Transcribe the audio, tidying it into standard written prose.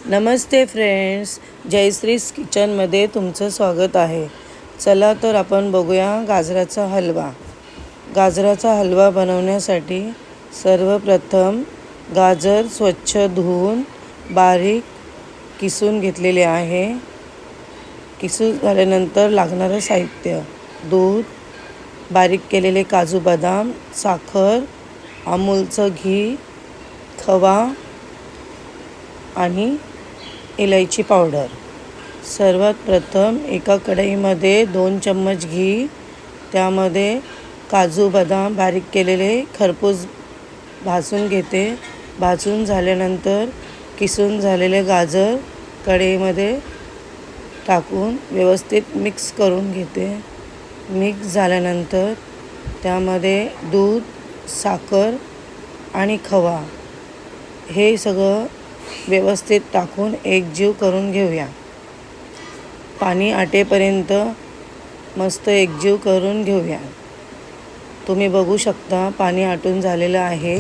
नमस्ते friends, जयश्रीज किचनमध्ये तुमचं स्वागत आहे. चला तर आपण बघूया गाजराचा हलवा. गाजराचा हलवा बनवण्यासाठी सर्वप्रथम गाजर स्वच्छ धुवून बारीक किसून घेतलेले आहे. किसून झाल्यानंतर लागणारं साहित्य: दूध, बारीक केलेले काजू बदाम, साखर, अमूलचं घी, खवा आणि इलायची पावडर. सर्वात प्रथम एका कढईमध्ये 2 चम्मच घी, त्यामध्ये काजू बदाम बारीक केलेले खरपूस भाजून घेते. भाजून झाल्यानंतर किसून झालेले गाजर कढईमध्ये टाकून व्यवस्थित मिक्स करून घेते. मिक्स झाल्यानंतर त्यामध्ये दूध, साखर आणि खवा हे सगळं व्यवस्थित टाकून एकजीव करून घेऊया. पाणी आटेपर्यंत मस्त एकजीव करून घेऊया. तुम्ही बघू शकता पाणी आटून झालेलं आहे.